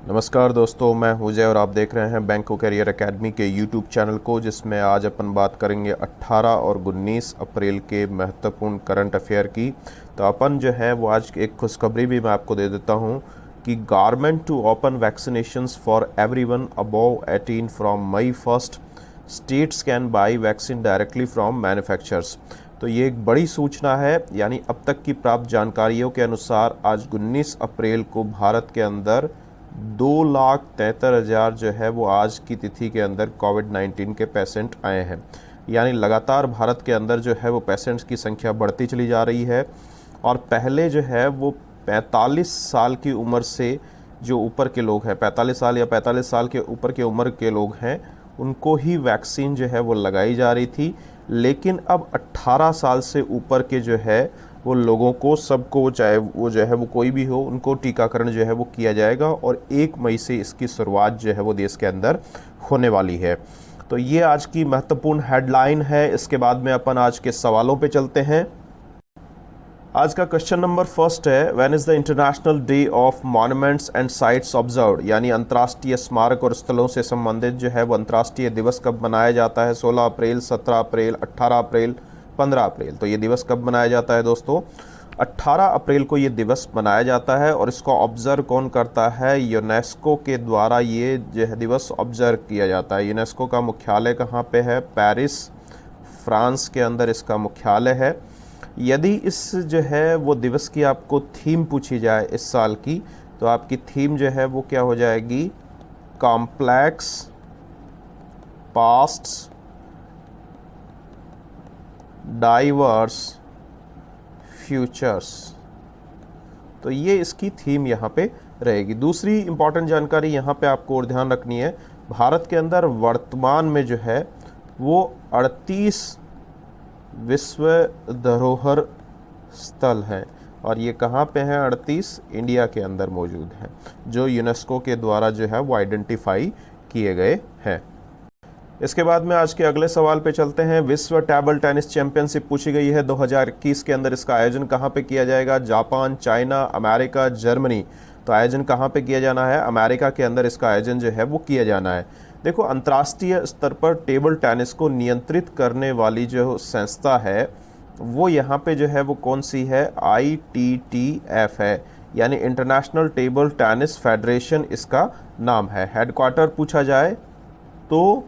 नमस्कार दोस्तों, मैं हूं जय और आप देख रहे हैं बैंको कैरियर एकेडमी के यूट्यूब चैनल को, जिसमें आज अपन बात करेंगे 18 और 19 अप्रैल के महत्वपूर्ण करंट अफेयर की। तो अपन जो है वो आज एक खुशखबरी भी मैं आपको दे देता हूं कि government to open vaccinations for everyone above 18 from May 1 states can buy vaccine directly from manufacturers. तो ये एक बड़ी सूचना है, यानी अब तक की प्राप्त जानकारियों के अनुसार आज 19 अप्रैल को भारत के अंदर 2,73,000 जो है वो आज की तिथि के अंदर कोविड-19 के पेशेंट आए हैं। यानी लगातार भारत के अंदर जो है वो पेशेंट्स की संख्या बढ़ती चली जा रही है। और पहले जो है वो 45 साल की उम्र से जो ऊपर के लोग हैं, 45 साल या 45 साल के ऊपर के उम्र के लोग हैं, उनको ही वैक्सीन जो है वो लगाई जा रही थी। लेकिन अब 18 साल से ऊपर के जो है वो लोगों को, सबको, चाहे वो जो है वो कोई भी हो, उनको टीकाकरण जो है वो किया जाएगा और 1 मई से इसकी शुरुआत जो है वो देश के अंदर होने वाली है। तो ये आज की महत्वपूर्ण हेडलाइन है। इसके बाद में अपन आज के सवालों पे चलते हैं। आज का क्वेश्चन नंबर फर्स्ट है, when is the international day of monuments and sites observed, यानी अंतर्राष्ट्रीय स्मारक और स्थलों से संबंधित जो है वो अंतर्राष्ट्रीय दिवस कब मनाया जाता है? 16 अप्रैल, 17 अप्रैल, 18 अप्रैल, 15 अप्रैल। तो ये दिवस कब मनाया जाता है दोस्तों? 18 अप्रैल को ये दिवस मनाया जाता है। और इसको ऑब्जर्व कौन करता है? यूनेस्को के द्वारा ये जो है दिवस ऑब्जर्व किया जाता है। यूनेस्को का मुख्यालय कहाँ पे है? पेरिस, फ्रांस के अंदर इसका मुख्यालय है। यदि इस जो है वो दिवस की आपको थीम पूछी जाए इस साल की, तो आपकी थीम जो है वो क्या हो जाएगी? Complex pasts diverse futures. तो ये इसकी थीम यहाँ पे रहेगी। दूसरी इंपॉर्टेंट जानकारी यहाँ पे आपको और ध्यान रखनी है, भारत के अंदर वर्तमान में जो है वो 38 विश्व धरोहर स्थल हैं। और ये कहाँ पे हैं? 38 इंडिया के अंदर मौजूद हैं, जो यूनेस्को के द्वारा जो है वो आइडेंटिफाई किए गए हैं। इसके बाद में आज के अगले सवाल पे चलते हैं। विश्व टेबल टेनिस चैंपियनशिप पूछी गई है 2021 के अंदर। इसका आयोजन कहाँ पे किया जाएगा? Japan, China, America, Germany. तो आयोजन कहाँ पे किया जाना है? अमेरिका के अंदर इसका आयोजन जो है वो किया जाना है। देखो, अंतर्राष्ट्रीय स्तर पर टेबल टेनिस को नियंत्रित करने वाली जो संस्था है वो यहाँ पे जो है वो कौन सी है? ITTF है, यानी इंटरनेशनल टेबल टेनिस फेडरेशन इसका नाम है। हेडक्वार्टर पूछा जाए तो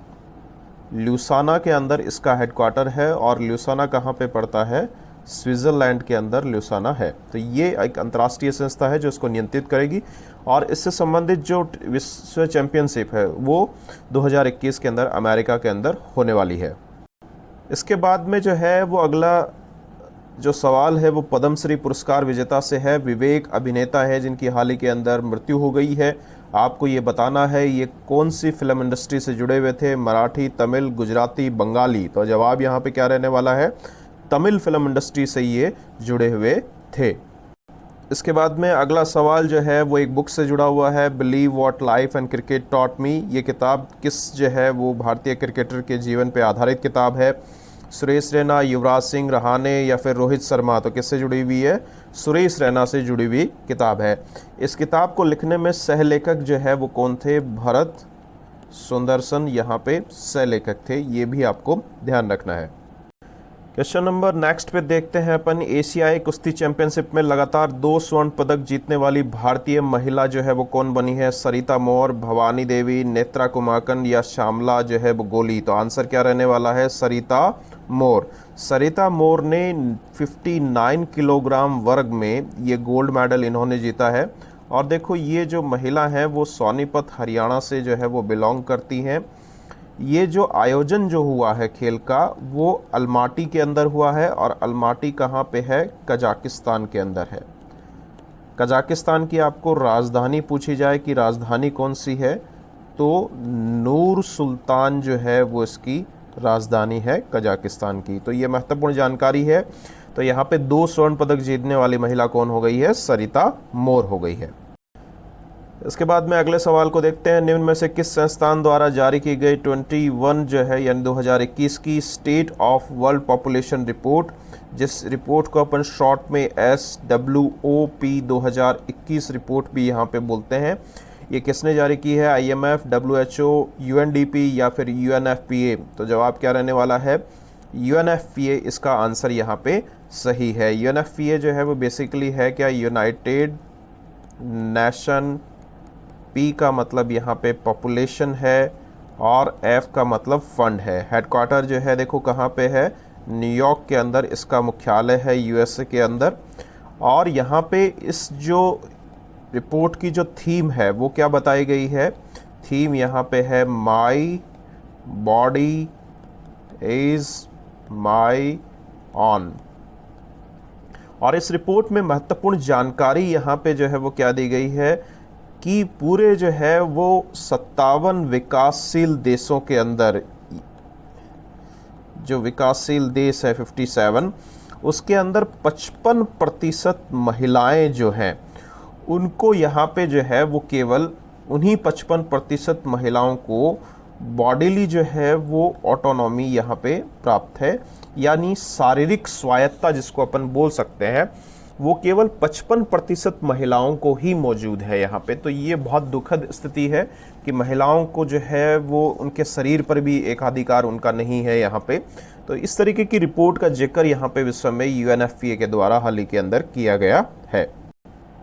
ल्यूसाना के अंदर इसका हेडक्वार्टर है। और ल्यूसाना कहाँ पे पड़ता है? स्विट्ज़रलैंड के अंदर ल्यूसाना है। तो ये एक अंतर्राष्ट्रीय संस्था है जो इसको नियंत्रित करेगी। और इससे संबंधित जो विश्व चैंपियनशिप है वो 2021 के अंदर अमेरिका के अंदर होने वाली है। इसके बाद में जो है वो अगला जो सवाल है वो पद्मश्री पुरस्कार विजेता से है। विवेक अभिनेता है जिनकी हाल ही के अंदर मृत्यु हो गई है। आपको ये बताना है ये कौन सी फिल्म इंडस्ट्री से जुड़े हुए थे? मराठी, तमिल, गुजराती, बंगाली। तो जवाब यहाँ पे क्या रहने वाला है? तमिल फिल्म इंडस्ट्री से ये जुड़े हुए थे। इसके बाद में अगला सवाल जो है वो एक बुक से जुड़ा हुआ है, believe what life and cricket taught me. ये किताब किस जो है वो भारतीय क्रिकेटर के जीवन पे आधारित किताब है। सुरेश रैना, युवराज सिंह, रहाणे या फिर रोहित शर्मा। तो किससे जुड़ी हुई है? सुरेश रैना से जुड़ी हुई किताब है। इस किताब को लिखने में सहलेखक जो है वो कौन थे? भरत सुंदरसन यहाँ पे सहलेखक थे। ये भी आपको ध्यान रखना है। क्वेश्चन नंबर नेक्स्ट पे देखते हैं अपन। एशियाई कुश्ती चैंपियनशिप में लगातार 2 स्वर्ण पदक जीतने वाली भारतीय महिला जो है वो कौन बनी है? सरिता मोर, भवानी देवी, नेत्रा कुमाकन या श्यामला जो है वो गोली। तो आंसर क्या रहने वाला है? सरिता मोर। सरिता मोर ने 59 किलोग्राम वर्ग में ये गोल्ड मेडल इन्होंने जीता है। और देखो, ये जो महिला हैं वो सोनीपत हरियाणा से जो है वो बिलोंग करती हैं। ये जो आयोजन जो हुआ है खेल का वो अलमाटी के अंदर हुआ है। और अलमाटी कहाँ पे है? कजाकिस्तान के अंदर है। कजाकिस्तान की आपको राजधानी पूछी जाए कि राजधानी कौन सी है, तो नूर सुल्तान जो है वो इसकी राजधानी है कजाकिस्तान की। तो ये महत्वपूर्ण जानकारी है। तो यहाँ पे 2 स्वर्ण पदक जीतने वाली महिला कौन हो गई है? सरिता मोर हो गई है। इसके बाद में अगले सवाल को देखते हैं। निम्न में से किस संस्थान द्वारा जारी की गई 21 जो है यानी 2021 की state of world population report, जिस रिपोर्ट को अपन शॉर्ट में SWOP 2021 रिपोर्ट भी यहाँ पे बोलते हैं, ये किसने जारी की है? IMF, WHO, UNDP या फिर UNFPA? तो जवाब क्या रहने वाला है? UNFPA इसका आंसर यहाँ पे सही है। UNFPA जो है वो बेसिकली है क्या? यूनाइटेड नेशन, P का मतलब यहाँ पे पॉपुलेशन है और F का मतलब फंड है। हेडक्वार्टर जो है देखो कहाँ पे है? न्यूयॉर्क के अंदर इसका मुख्यालय है, USA के अंदर। और यहाँ पे इस जो रिपोर्ट की जो थीम है वो क्या बताई गई है? थीम यहाँ पे है my body is my on. और इस रिपोर्ट में महत्वपूर्ण जानकारी यहाँ पे जो है वो क्या दी गई है कि पूरे जो है वो 57 विकासशील देशों के अंदर, जो विकासशील देश है 57, उसके अंदर 55% महिलाएं जो हैं उनको यहाँ पे जो है वो केवल उन्हीं 55% महिलाओं को बॉडीली जो है वो ऑटोनॉमी यहाँ पे प्राप्त है, यानी शारीरिक स्वायत्ता जिसको अपन बोल सकते हैं, वो केवल 55% महिलाओं को ही मौजूद है यहाँ पे। तो ये बहुत दुखद स्थिति है कि महिलाओं को जो है वो उनके शरीर पर भी एकाधिकार उनका नहीं है यहाँ पे। तो इस तरीके की रिपोर्ट का जिक्र यहाँ पे विश्व में UNFPA के द्वारा हाल ही के अंदर किया गया है।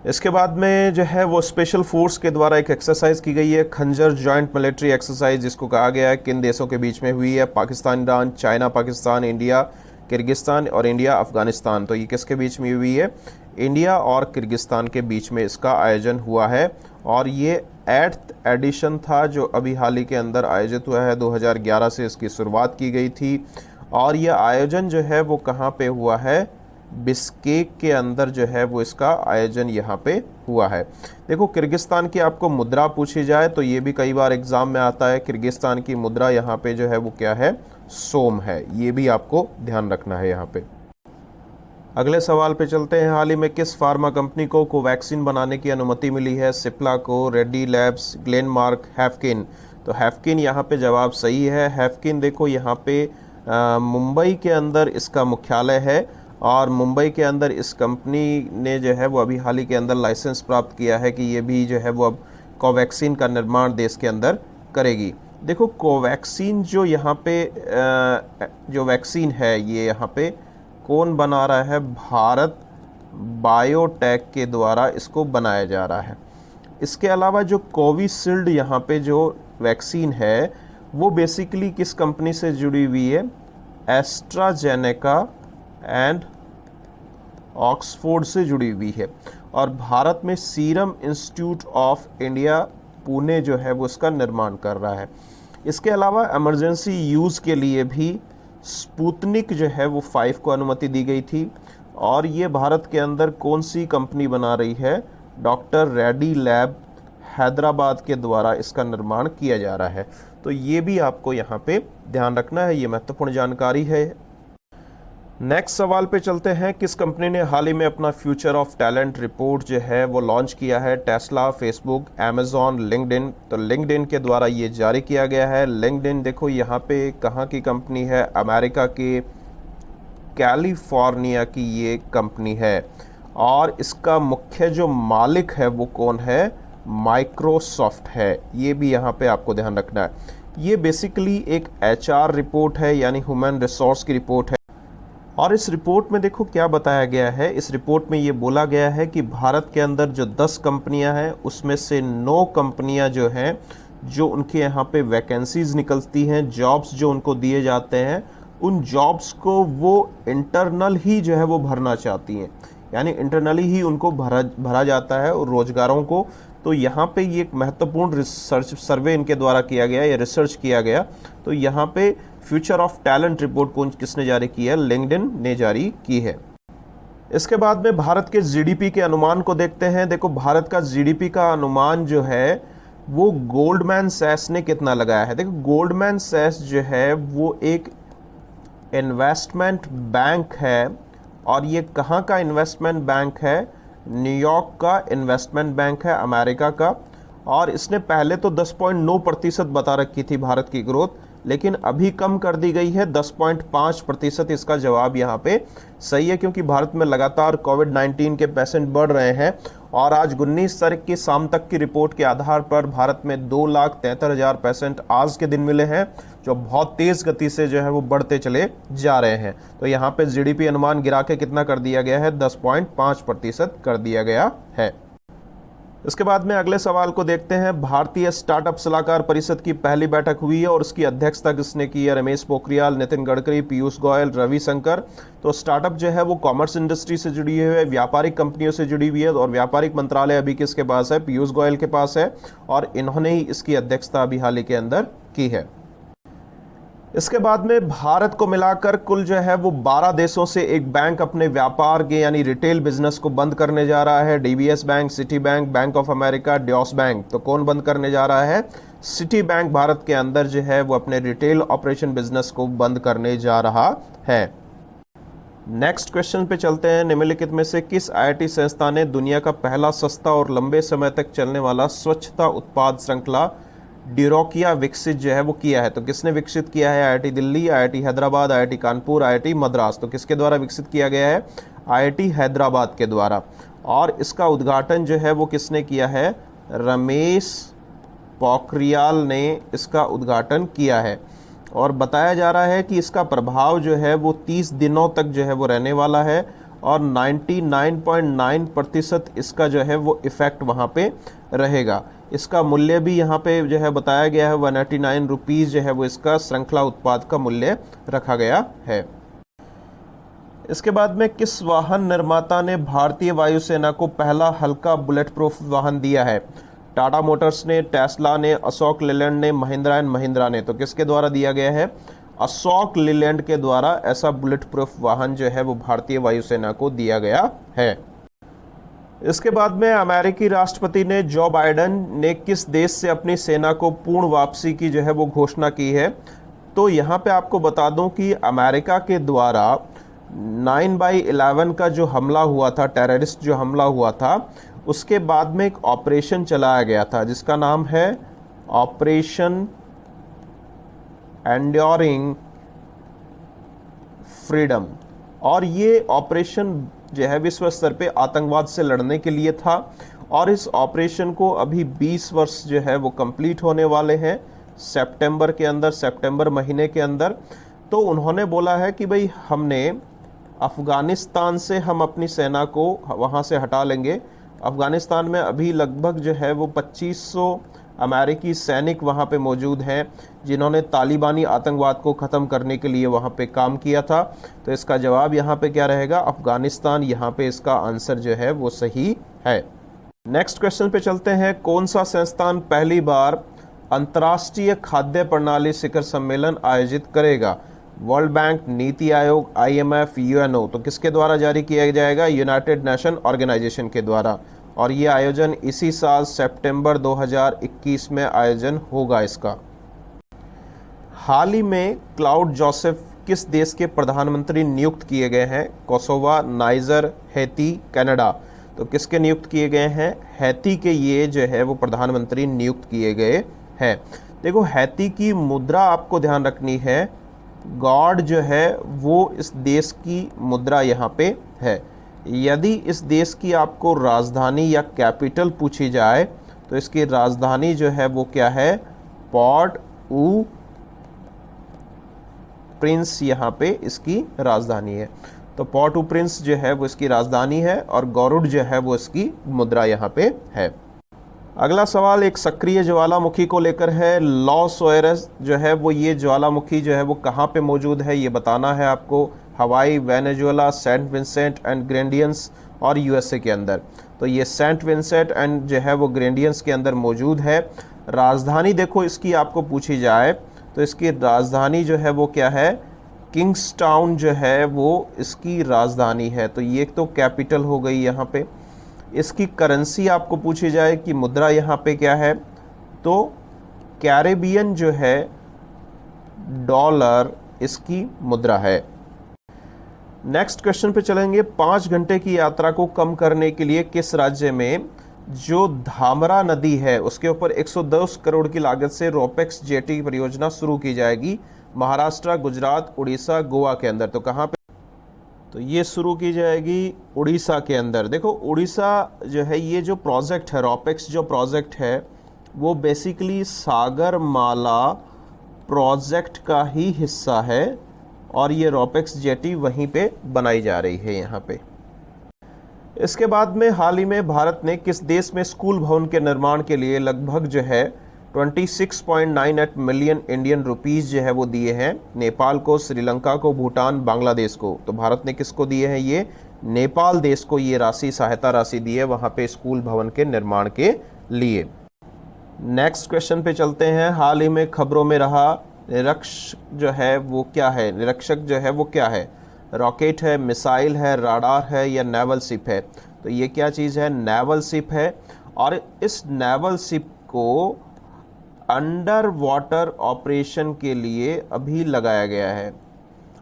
इसके बाद में जो है वो स्पेशल फोर्स के द्वारा एक एक्सरसाइज की गई है, खंजर जॉइंट मिलिट्री एक्सरसाइज, जिसको कहा गया है किन देशों के बीच में हुई है? Pakistan Iran, China Pakistan, India Kyrgyzstan और इंडिया अफगानिस्तान। तो ये किसके बीच में हुई है? इंडिया और किर्गिस्तान के बीच में इसका आयोजन हुआ है। और ये 8th एडिशन था जो अभी हाल ही के अंदर आयोजित हुआ है। 2011 से इसकी शुरुआत की गई थी और ये आयोजन जो है वो कहाँ पे हुआ है? बिश्केक के अंदर जो है वो इसका आयोजन यहाँ पे हुआ है। देखो किर्गिस्तान की आपको मुद्रा पूछी जाए तो ये भी कई बार एग्जाम में आता है। किर्गिस्तान की मुद्रा यहाँ पे जो है वो क्या है? सोम है। ये भी आपको ध्यान रखना है यहाँ पे। अगले सवाल पे चलते हैं। हाल ही में किस फार्मा कंपनी को कोवैक्सीन बनाने की अनुमति मिली है? सिप्ला को, रेड्डी लैब्स, ग्लेनमार्क, हैफकिन? तो हैफकिन यहाँ पे जवाब सही है। हैफकिन देखो यहाँ पे मुंबई के अंदर इसका मुख्यालय है और मुंबई के अंदर इस कंपनी ने जो है वो अभी हाल ही के अंदर लाइसेंस प्राप्त किया है कि ये भी जो है वो अब कोवैक्सीन का निर्माण देश के अंदर करेगी। देखो कोवैक्सीन जो यहाँ पे जो वैक्सीन है ये यहाँ पे कौन बना रहा है? भारत बायोटेक के द्वारा इसको बनाया जा रहा है। इसके अलावा जो कोविशील्ड यहाँ पे जो वैक्सीन है वो बेसिकली किस कंपनी से जुड़ी हुई है? एस्ट्राजेनेका एंड ऑक्सफोर्ड से जुड़ी हुई है। और भारत में serum institute of India Pune जो है वो इसका निर्माण कर रहा है। इसके अलावा इमरजेंसी यूज़ के लिए भी स्पुतनिक जो है वो 5 को अनुमति दी गई थी। और ये भारत के अंदर कौन सी कंपनी बना रही है? डॉक्टर रेड्डी लैब हैदराबाद के द्वारा इसका निर्माण किया जा रहा है। तो ये भी आपको यहाँ पे ध्यान रखना है, ये महत्वपूर्ण जानकारी है। नेक्स्ट सवाल पे चलते हैं। किस कंपनी ने हाल ही में अपना फ्यूचर ऑफ टैलेंट रिपोर्ट जो है वो लॉन्च किया है? Tesla, Facebook, Amazon, LinkedIn? तो लिंक्डइन के द्वारा ये जारी किया गया है। लिंक्डइन देखो यहाँ पे कहाँ की कंपनी है? अमेरिका के कैलिफोर्निया की ये कंपनी है और इसका मुख्य जो मालिक है वो कौन है? माइक्रोसॉफ्ट है। ये भी यहाँ पे आपको ध्यान रखना है। ये बेसिकली एक HR रिपोर्ट है, यानी ह्यूमन रिसोर्स की रिपोर्ट है। और इस रिपोर्ट में देखो क्या बताया गया है। इस रिपोर्ट में ये बोला गया है कि भारत के अंदर जो 10 कंपनियां हैं उसमें से 9 कंपनियां जो हैं, जो उनके यहाँ पे वैकेंसीज निकलती हैं, जॉब्स जो उनको दिए जाते हैं, उन जॉब्स को वो इंटरनल ही जो है वो भरना चाहती हैं, यानी इंटरनली ही उनको भरा जाता है और रोजगारों को। तो यहाँ पे ये एक महत्वपूर्ण रिसर्च सर्वे इनके द्वारा किया गया या रिसर्च किया गया। तो यहाँ पे फ्यूचर ऑफ टैलेंट रिपोर्ट कौन किसने जारी की है? लिंक्डइन ने जारी की है। इसके बाद में भारत के GDP के अनुमान को देखते हैं। देखो भारत का GDP का अनुमान जो है वो गोल्डमैन सैक्स ने कितना लगाया है? देखो गोल्डमैन सैक्स जो है वो एक इन्वेस्टमेंट बैंक है और ये कहाँ का इन्वेस्टमेंट बैंक है? न्यूयॉर्क का इन्वेस्टमेंट बैंक है, अमेरिका का। और इसने पहले तो 10.9% बता रखी थी भारत की ग्रोथ, लेकिन अभी कम कर दी गई है 10.5%। इसका जवाब यहाँ पे सही है, क्योंकि भारत में लगातार कोविड-19 के पेशेंट बढ़ रहे हैं और आज 19 तारीख की शाम तक की रिपोर्ट के आधार पर भारत में 2,73,000 पेशेंट आज के दिन मिले हैं, जो बहुत तेज गति से जो है वो बढ़ते चले जा रहे हैं। तो यहाँ पे जीडीपी अनुमान गिरा के कितना कर दिया गया है, 10.5% कर दिया गया है। इसके बाद में अगले सवाल को देखते हैं। भारतीय स्टार्टअप सलाहकार परिषद की पहली बैठक हुई है और उसकी अध्यक्षता किसने की है? रमेश पोखरियाल, नितिन गडकरी, पीयूष गोयल, रविशंकर। तो स्टार्टअप जो है वो कॉमर्स इंडस्ट्री से जुड़ी हुई है, व्यापारिक कंपनियों से जुड़ी हुई है और व्यापारिक मंत्रालय अभी किसके पास है? पीयूष गोयल के पास है और इन्होंने ही इसकी अध्यक्षता अभी हाल ही के अंदर की है। इसके बाद में भारत को मिलाकर कुल जो है वो 12 देशों से एक बैंक अपने व्यापार के यानी रिटेल बिजनेस को बंद करने जा रहा है। DBS Bank, Citi Bank, Bank of America, Deutsche Bank. तो कौन बंद करने जा रहा है? सिटी बैंक भारत के अंदर जो है वो अपने रिटेल ऑपरेशन बिजनेस को बंद करने जा रहा है। नेक्स्ट क्वेश्चन पे चलते हैं। निम्नलिखित में से किस आईआईटी संस्था ने दुनिया का पहला सस्ता और लंबे समय तक चलने वाला स्वच्छता उत्पाद श्रृंखला ड्यूरोकिया विकसित जो है वो किया है? तो किसने विकसित किया है? IIT Delhi, IIT Hyderabad, IIT Kanpur, IIT Madras. तो किसके द्वारा विकसित किया गया है? आईआईटी हैदराबाद के द्वारा। और इसका उद्घाटन जो है वो किसने किया है? रमेश पोखरियाल ने इसका उद्घाटन किया है। और बताया जा रहा है कि इसका प्रभाव जो है वो 30 दिनों तक जो है वो रहने वाला है और 99.9% इसका जो है वो इफेक्ट वहाँ पे रहेगा। इसका मूल्य भी यहाँ पे जो है बताया गया है, 189 रुपीज़ जो है वो इसका श्रृंखला उत्पाद का मूल्य रखा गया है। इसके बाद में किस वाहन निर्माता ने भारतीय वायुसेना को पहला हल्का बुलेट प्रूफ वाहन दिया है? टाटा मोटर्स ने, टेस्ला ने, अशोक लेलैंड ने, महिंद्रा एंड महिंद्रा ने। तो किसके द्वारा दिया गया है? अशोक लेलैंड के द्वारा ऐसा बुलेट प्रूफ वाहन जो है वो भारतीय वायुसेना को दिया गया है। इसके बाद में अमेरिकी राष्ट्रपति ने जो बाइडेन ने किस देश से अपनी सेना को पूर्ण वापसी की जो है वो घोषणा की है? तो यहाँ पे आपको बता दूं कि अमेरिका के द्वारा 9/11 का जो हमला हुआ था, टेररिस्ट जो हमला हुआ था, उसके बाद में एक ऑपरेशन चलाया गया था जिसका नाम है ऑपरेशन एंड्योरिंग फ्रीडम। और ये ऑपरेशन जो है विश्व स्तर पे आतंकवाद से लड़ने के लिए था और इस ऑपरेशन को अभी 20 वर्ष जो है वो कंप्लीट होने वाले हैं सितंबर के अंदर, सितंबर महीने के अंदर। तो उन्होंने बोला है कि भाई हमने अफ़गानिस्तान से हम अपनी सेना को वहाँ से हटा लेंगे। अफ़गानिस्तान में अभी लगभग जो है वो 2500 अमेरिकी सैनिक वहाँ पे मौजूद हैं जिन्होंने तालिबानी आतंकवाद को ख़त्म करने के लिए वहाँ पे काम किया था। तो इसका जवाब यहाँ पे क्या रहेगा? अफ़गानिस्तान। यहाँ पे इसका आंसर जो है वो सही है। नेक्स्ट क्वेश्चन पे चलते हैं। कौन सा संस्थान पहली बार अंतर्राष्ट्रीय खाद्य प्रणाली शिखर सम्मेलन आयोजित करेगा? World bank, NITI Aayog, IMF, UNO। तो किसके द्वारा जारी किया जाएगा? यूनाइटेड नेशन ऑर्गेनाइजेशन के द्वारा। और ये आयोजन इसी साल सितंबर 2021 में आयोजन होगा इसका। हाल ही में क्लाउड जोसेफ किस देश के प्रधानमंत्री नियुक्त किए गए हैं? Kosovo, niger, Haiti, Canada. तो किसके नियुक्त किए गए हैं? हैती के ये जो है वो प्रधानमंत्री नियुक्त किए गए हैं। देखो हैती की मुद्रा आपको ध्यान रखनी है, गॉड जो है वो इस देश की मुद्रा यहाँ पे है। यदि इस देश की आपको राजधानी या कैपिटल पूछी जाए तो इसकी राजधानी जो है वो क्या है? पोर्ट ऊ प्रिंस यहाँ पे इसकी राजधानी है। तो पोर्ट ऊ प्रिंस जो है वो इसकी राजधानी है और गरुड़ जो है वो इसकी मुद्रा यहाँ पे है। अगला सवाल एक सक्रिय ज्वालामुखी को लेकर है। लॉस ओएरस जो है वो ये ज्वालामुखी जो है वो कहाँ पे मौजूद है ये बताना है आपको। हवाई, वेनेजुएला, सेंट विंसेंट एंड ग्रेनेडियंस और यूएसए के अंदर। तो ये सेंट विंसेंट एंड जो है वो ग्रेनेडियंस के अंदर मौजूद है। राजधानी देखो इसकी आपको पूछी जाए तो इसकी राजधानी जो है वो क्या है? किंग्सटाउन जो है वो इसकी राजधानी है। तो ये तो कैपिटल हो गई यहाँ पे। इसकी करेंसी आपको पूछी जाए कि मुद्रा यहाँ पे क्या है, तो कैरेबियन जो है डॉलर इसकी मुद्रा है। नेक्स्ट क्वेश्चन पे चलेंगे। 5 घंटे की यात्रा को कम करने के लिए किस राज्य में जो धामरा नदी है उसके ऊपर 110 करोड़ की लागत से रोपेक्स जेटी परियोजना शुरू की जाएगी? महाराष्ट्र, गुजरात, उड़ीसा, गोवा के अंदर। तो कहाँ पे? तो ये शुरू की जाएगी उड़ीसा के अंदर। देखो उड़ीसा जो है, ये जो प्रोजेक्ट है रॉपेक्स जो प्रोजेक्ट है वो बेसिकली सागरमाला प्रोजेक्ट का ही हिस्सा है और ये रॉपेक्स जेटी वहीं पे बनाई जा रही है यहाँ पे। इसके बाद में हाल ही में भारत ने किस देश में स्कूल भवन के निर्माण के लिए लगभग जो है 26.98 मिलियन इंडियन रुपीस जो है वो दिए हैं? नेपाल को, श्रीलंका को, भूटान, बांग्लादेश को। तो भारत ने किसको दिए हैं? ये नेपाल देश को ये राशि, सहायता राशि दी है वहाँ पे स्कूल भवन के निर्माण के लिए। नेक्स्ट क्वेश्चन पे चलते हैं। हाल ही में खबरों में रहा निरीक्षक जो है वो क्या है? निरीक्षक जो है वो क्या है? रॉकेट है, मिसाइल है, राडार है या नेवल शिप है? तो ये क्या चीज़ है? नेवल शिप है। और इस नेवल शिप को अंडर वाटर ऑपरेशन के लिए अभी लगाया गया है।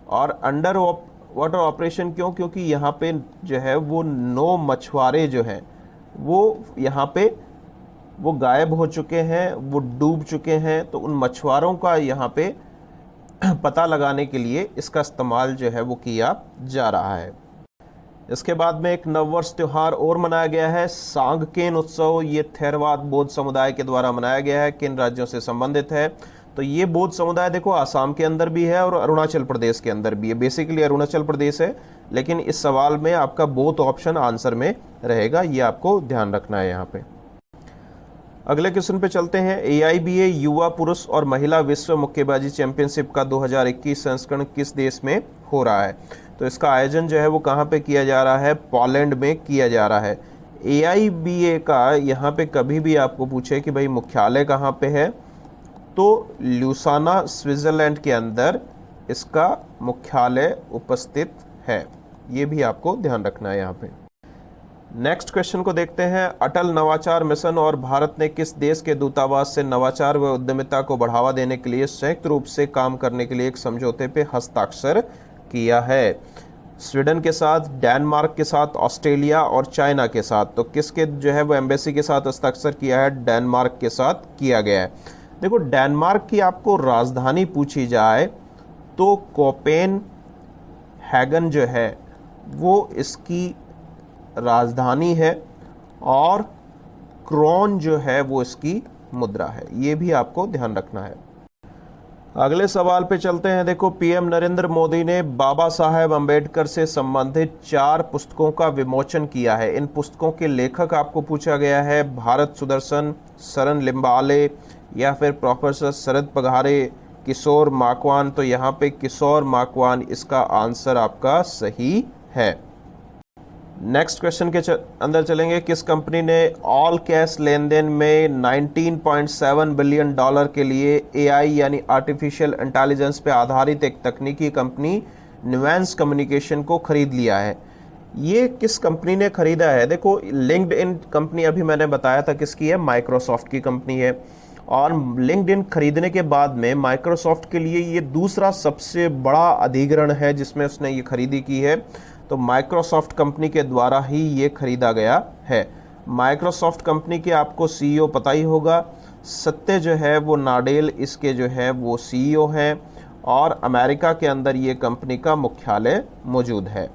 और अंडर वाटर ऑपरेशन क्यों? क्योंकि यहाँ पे जो है वो 9 मछुआरे जो हैं वो यहाँ पे वो गायब हो चुके हैं, वो डूब चुके हैं। तो उन मछुआरों का यहाँ पे पता लगाने के लिए इसका इस्तेमाल जो है वो किया जा रहा है। इसके बाद में एक नववर्ष त्यौहार और मनाया गया है, सांगकेन उत्सव। ये थेरवाद बौद्ध समुदाय के द्वारा मनाया गया है। किन राज्यों से संबंधित है? तो ये बौद्ध समुदाय देखो आसाम के अंदर भी है और अरुणाचल प्रदेश के अंदर भी है। बेसिकली अरुणाचल प्रदेश है, लेकिन इस सवाल में आपका बोथ ऑप्शन आंसर में रहेगा, ये आपको ध्यान रखना है यहाँ पे। अगले क्वेश्चन पे चलते हैं। AIBA युवा पुरुष और महिला विश्व मुक्केबाजी चैंपियनशिप का 2021 संस्करण किस देश में हो रहा है? तो इसका आयोजन जो है वो कहाँ पे किया जा रहा है? पोलैंड में किया जा रहा है। AIBA का यहाँ पे कभी भी आपको पूछे कि भाई मुख्यालय कहाँ पे है, तो ल्यूसाना स्विट्जरलैंड के अंदर इसका मुख्यालय उपस्थित है। ये भी आपको ध्यान रखना है यहाँ पे। नेक्स्ट क्वेश्चन को देखते हैं। अटल नवाचार मिशन और भारत ने किस देश के दूतावास से नवाचार व उद्यमिता को बढ़ावा देने के लिए संयुक्त रूप से काम करने के लिए एक समझौते पे हस्ताक्षर किया है? स्वीडन के साथ, डेनमार्क के साथ, ऑस्ट्रेलिया और चाइना के साथ। तो किसके जो है वो एम्बेसी के साथ हस्ताक्षर किया है? डेनमार्क के साथ किया गया है। देखो डेनमार्क की आपको राजधानी पूछी जाए तो कोपेन हैगन जो है वो इसकी राजधानी है और क्रोन जो है वो इसकी मुद्रा है। ये भी आपको ध्यान रखना है। अगले सवाल पे चलते हैं। देखो PM नरेंद्र मोदी ने बाबा साहेब अम्बेडकर से संबंधित 4 पुस्तकों का विमोचन किया है। इन पुस्तकों के लेखक आपको पूछा गया है भारत सुदर्शन, सरन लिम्बाले या फिर प्रोफेसर शरद पघारे, किशोर माकवान। तो यहाँ पे किशोर माकवान इसका आंसर आपका सही है। नेक्स्ट क्वेश्चन के अंदर चलेंगे। किस कंपनी ने ऑल कैश लेन देन में 19.7 बिलियन डॉलर के लिए AI यानी आर्टिफिशियल इंटेलिजेंस पे आधारित एक तकनीकी कंपनी नुवांस कम्युनिकेशन को खरीद लिया है? ये किस कंपनी ने खरीदा है? देखो लिंक्डइन कंपनी अभी मैंने बताया था किसकी है, माइक्रोसॉफ्ट की कंपनी है। और लिंक्डइन खरीदने के बाद में माइक्रोसॉफ्ट के लिए ये दूसरा सबसे बड़ा अधिग्रहण है जिसमें उसने ये खरीदी की है। तो माइक्रोसॉफ्ट कंपनी के द्वारा ही ये खरीदा गया है। माइक्रोसॉफ्ट कंपनी के आपको CEO पता ही होगा, सत्य जो है वो नाडेल इसके जो है वो CEO हैं और अमेरिका के अंदर ये कंपनी का मुख्यालय मौजूद है।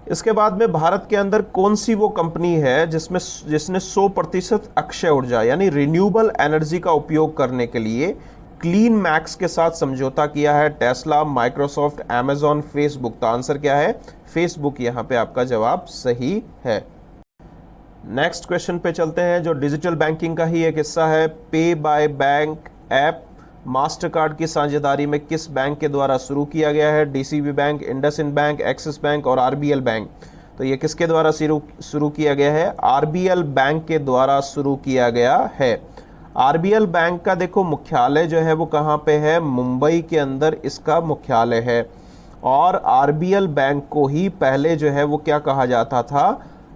इसके बाद में भारत के अंदर कौन सी वो कंपनी है जिसने 100% अक्षय ऊर्जा यानी रिन्यूएबल एनर्जी का उपयोग करने के लिए क्लीन मैक्स के साथ समझौता किया है? Tesla, Microsoft, Amazon, Facebook. तो आंसर क्या है? फेसबुक यहाँ पे आपका जवाब सही है। नेक्स्ट क्वेश्चन पे चलते हैं जो डिजिटल बैंकिंग का ही एक हिस्सा है। पे by bank app master card की साझेदारी में किस बैंक के द्वारा शुरू किया गया है? DCB bank, IndusInd bank, axis bank और RBL बैंक। तो ये किसके द्वारा शुरू किया गया है? RBL बैंक के द्वारा शुरू किया गया है। RBL बैंक का देखो मुख्यालय जो है वो कहाँ पे है? मुंबई के अंदर इसका मुख्यालय है। और RBL बैंक को ही पहले जो है वो क्या कहा जाता था?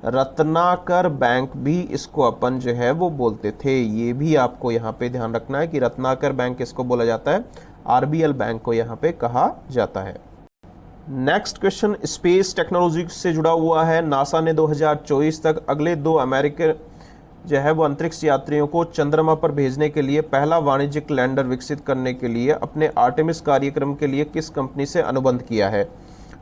रत्नाकर बैंक भी इसको अपन जो है वो बोलते थे। ये भी आपको यहाँ पे ध्यान रखना है कि रत्नाकर बैंक इसको बोला जाता है, RBL बैंक को यहाँ पे कहा जाता है। नेक्स्ट क्वेश्चन स्पेस टेक्नोलॉजी से जुड़ा हुआ है। नासा ने 2024 तक अगले 2 अमेरिकी जो है वो अंतरिक्ष यात्रियों को चंद्रमा पर भेजने के लिए पहला वाणिज्यिक लैंडर विकसित करने के लिए अपने आर्टेमिस कार्यक्रम के लिए किस कंपनी से अनुबंध किया है?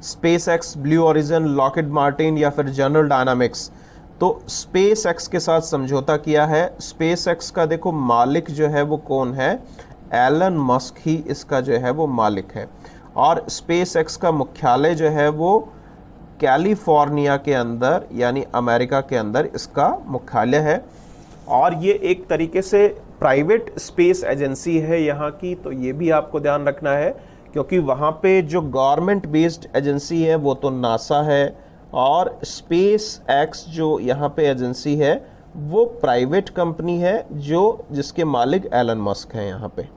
Space x, blue origin, Lockheed Martin या फिर जनरल डायनामिक्स। तो स्पेस एक्स के साथ समझौता किया है। स्पेस एक्स का देखो मालिक जो है वो कौन है, एलन मस्क ही इसका जो है वो मालिक है। और स्पेस एक्स का मुख्यालय जो है वो कैलिफोर्निया के अंदर यानी अमेरिका के अंदर इसका मुख्यालय है। और ये एक तरीके से प्राइवेट स्पेस एजेंसी है यहाँ की, तो ये भी आपको ध्यान रखना है, क्योंकि वहाँ पे जो गवर्नमेंट बेस्ड एजेंसी है वो तो नासा है, और स्पेस एक्स जो यहाँ पे एजेंसी है वो प्राइवेट कंपनी है जिसके मालिक एलन मस्क हैं यहाँ पे।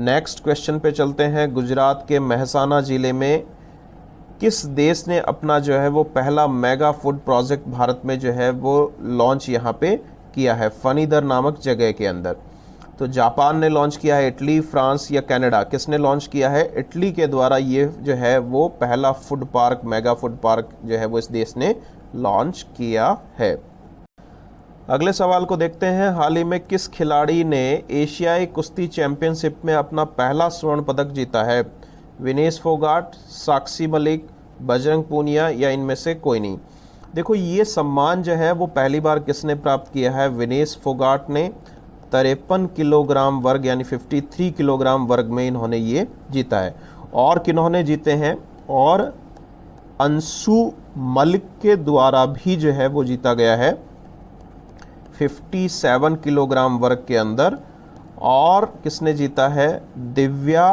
नेक्स्ट क्वेश्चन पे चलते हैं। गुजरात के मेहसाना जिले में किस देश ने अपना जो है वो पहला मेगा फूड प्रोजेक्ट भारत में जो है वो लॉन्च यहाँ पे किया है, फनीदर नामक जगह के अंदर। तो जापान ने लॉन्च किया है, इटली, फ्रांस या कनाडा, किसने लॉन्च किया है? इटली के द्वारा ये जो है वो पहला food park, mega food park जो है वो इस देश ने लॉन्च किया है। अगले सवाल को देखते हैं। हाल ही में किस खिलाड़ी ने एशियाई कुश्ती चैंपियनशिप में अपना पहला स्वर्ण पदक जीता है? विनेश फोगाट, साक्षी मलिक, बजरंग पूनिया या इनमें से कोई नहीं। देखो ये सम्मान जो है वो पहली बार किसने प्राप्त किया है? विनेश फोगाट ने 53 किलोग्राम वर्ग यानी 53 किलोग्राम वर्ग में इन्होंने ये जीता है। और किन्होंने जीते हैं? और अंशु मलिक के द्वारा भी जो है वो जीता गया है 57 किलोग्राम वर्ग के अंदर। और किसने जीता है? दिव्या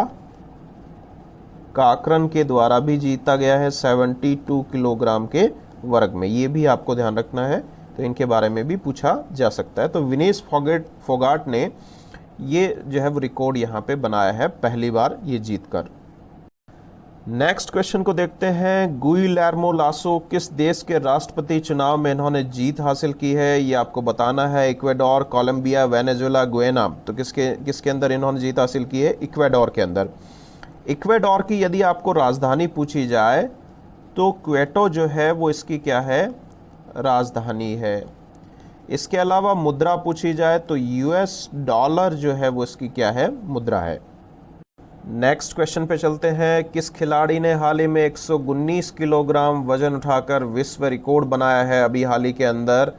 काकरन के द्वारा भी जीता गया है 72 किलोग्राम के वर्ग में। ये भी आपको ध्यान रखना है, तो इनके बारे में भी पूछा जा सकता है। तो विनेश फोगाट ने ये जो है वो रिकॉर्ड यहाँ पे बनाया है पहली बार ये जीतकर। नेक्स्ट क्वेश्चन को देखते हैं। गुइलेर्मो लासो किस देश के राष्ट्रपति चुनाव में इन्होंने जीत हासिल की है? ये आपको बताना है। Ecuador, Colombia, Venezuela, Guyana. तो किसके अंदर इन्होंने जीत हासिल की है? इक्वाडोर के अंदर। इक्वाडोर की यदि आपको राजधानी पूछी जाए तो क्वेटो जो है वो इसकी क्या है? राजधानी है। इसके अलावा मुद्रा पूछी जाए तो यूएस डॉलर जो है वो इसकी क्या है? मुद्रा है। नेक्स्ट क्वेश्चन पे चलते हैं। किस खिलाड़ी ने हाल ही में 119 किलोग्राम वजन उठाकर विश्व रिकॉर्ड बनाया है अभी हाल ही के अंदर?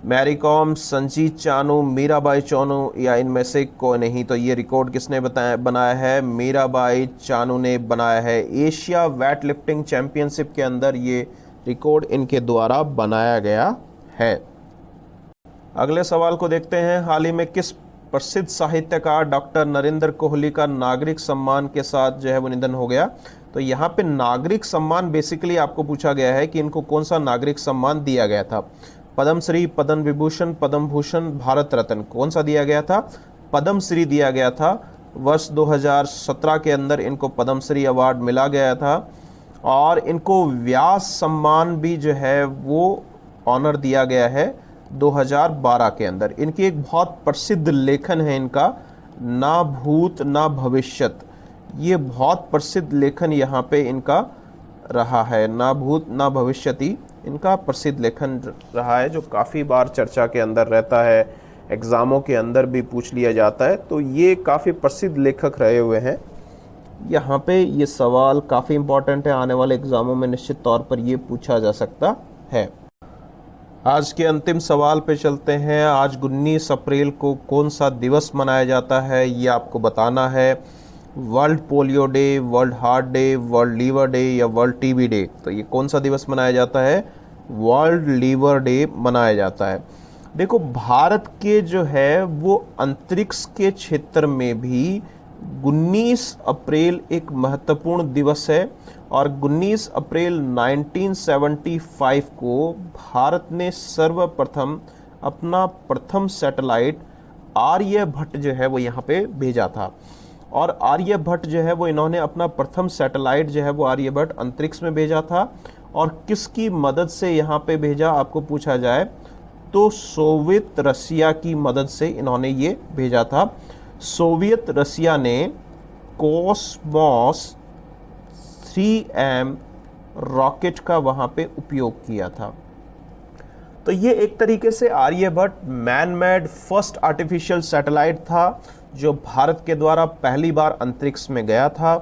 मैरी कॉम, संजीत चानू, मीराबाई चानू या इनमें से कोई नहीं। तो ये रिकॉर्ड किसने बनाया है? मीराबाई चानू ने बनाया है। एशिया वेट लिफ्टिंग चैंपियनशिप के अंदर ये रिकॉर्ड इनके द्वारा बनाया गया है। अगले सवाल को देखते हैं। हाल ही में किस प्रसिद्ध साहित्यकार डॉक्टर नरेंद्र कोहली का नागरिक सम्मान के साथ जो है वो निधन हो गया? तो यहाँ पे नागरिक सम्मान बेसिकली आपको पूछा गया है कि इनको कौन सा नागरिक सम्मान दिया गया था। पद्मश्री, पद्म विभूषण, पद्म भूषण, भारत रत्न, कौन सा दिया गया था? पद्मश्री दिया गया था। वर्ष 2017 के अंदर इनको पद्मश्री अवार्ड मिला गया था। और इनको व्यास सम्मान भी जो है वो ऑनर दिया गया है 2012 के अंदर। इनकी एक बहुत प्रसिद्ध लेखन है इनका, ना भूत ना भविष्यत। ये बहुत प्रसिद्ध लेखन यहाँ पे इनका रहा है। ना भूत ना भविष्यति इनका प्रसिद्ध लेखन रहा है, जो काफ़ी बार चर्चा के अंदर रहता है, एग्ज़ामों के अंदर भी पूछ लिया जाता है। तो ये काफ़ी प्रसिद्ध लेखक रहे हुए हैं। यहाँ पे ये सवाल काफ़ी इम्पॉर्टेंट है, आने वाले एग्ज़ामों में निश्चित तौर पर ये पूछा जा सकता है। आज के अंतिम सवाल पे चलते हैं। आज 19 अप्रैल को कौन सा दिवस मनाया जाता है? ये आपको बताना है। World polio day, world heart day, world liver day या वर्ल्ड टीबी डे। तो ये कौन सा दिवस मनाया जाता है? वर्ल्ड लीवर डे मनाया जाता है। देखो भारत के जो है वो अंतरिक्ष के क्षेत्र में भी 19 अप्रैल एक महत्वपूर्ण दिवस है। और 19 अप्रैल 1975 को भारत ने सर्वप्रथम अपना प्रथम सैटेलाइट आर्यभट्ट जो है वो यहाँ पे भेजा था। और आर्यभट्ट जो है वो इन्होंने अपना प्रथम सैटेलाइट जो है वो आर्यभट्ट अंतरिक्ष में भेजा था। और किसकी मदद से यहाँ पे भेजा आपको पूछा जाए तो सोवियत रसिया की मदद से इन्होंने ये भेजा था। सोवियत रसिया ने कॉस्मोस 3M रॉकेट का वहाँ पे उपयोग किया था। तो ये एक तरीके से Aryabhata man made first artificial satellite था जो भारत के द्वारा पहली बार अंतरिक्ष में गया था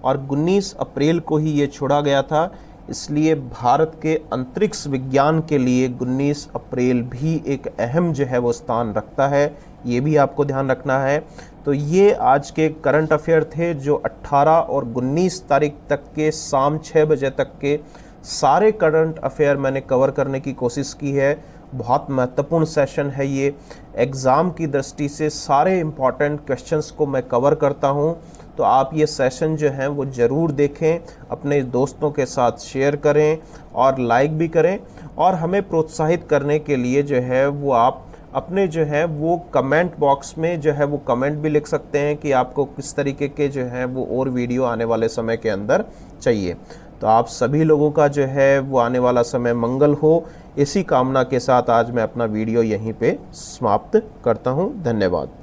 और 19 अप्रैल को ही ये छोड़ा गया था। इसलिए भारत के अंतरिक्ष विज्ञान के लिए 19 अप्रैल भी एक अहम जो है वो स्थान रखता है, ये भी आपको ध्यान रखना है। तो ये आज के करंट अफेयर थे जो 18 और 19 तारीख तक के शाम 6 बजे तक के सारे करंट अफेयर मैंने कवर करने की कोशिश की है। बहुत महत्वपूर्ण सेशन है ये, एग्ज़ाम की दृष्टि से सारे इम्पॉर्टेंट क्वेश्चंस को मैं कवर करता हूँ। तो आप ये सेशन जो हैं वो ज़रूर देखें, अपने दोस्तों के साथ शेयर करें और लाइक भी करें। और हमें प्रोत्साहित करने के लिए जो है वो आप अपने जो है वो कमेंट बॉक्स में जो है वो कमेंट भी लिख सकते हैं कि आपको किस तरीके के जो है वो और वीडियो आने वाले समय के अंदर चाहिए। तो आप सभी लोगों का जो है वो आने वाला समय मंगल हो, इसी कामना के साथ आज मैं अपना वीडियो यहीं पे समाप्त करता हूँ। धन्यवाद।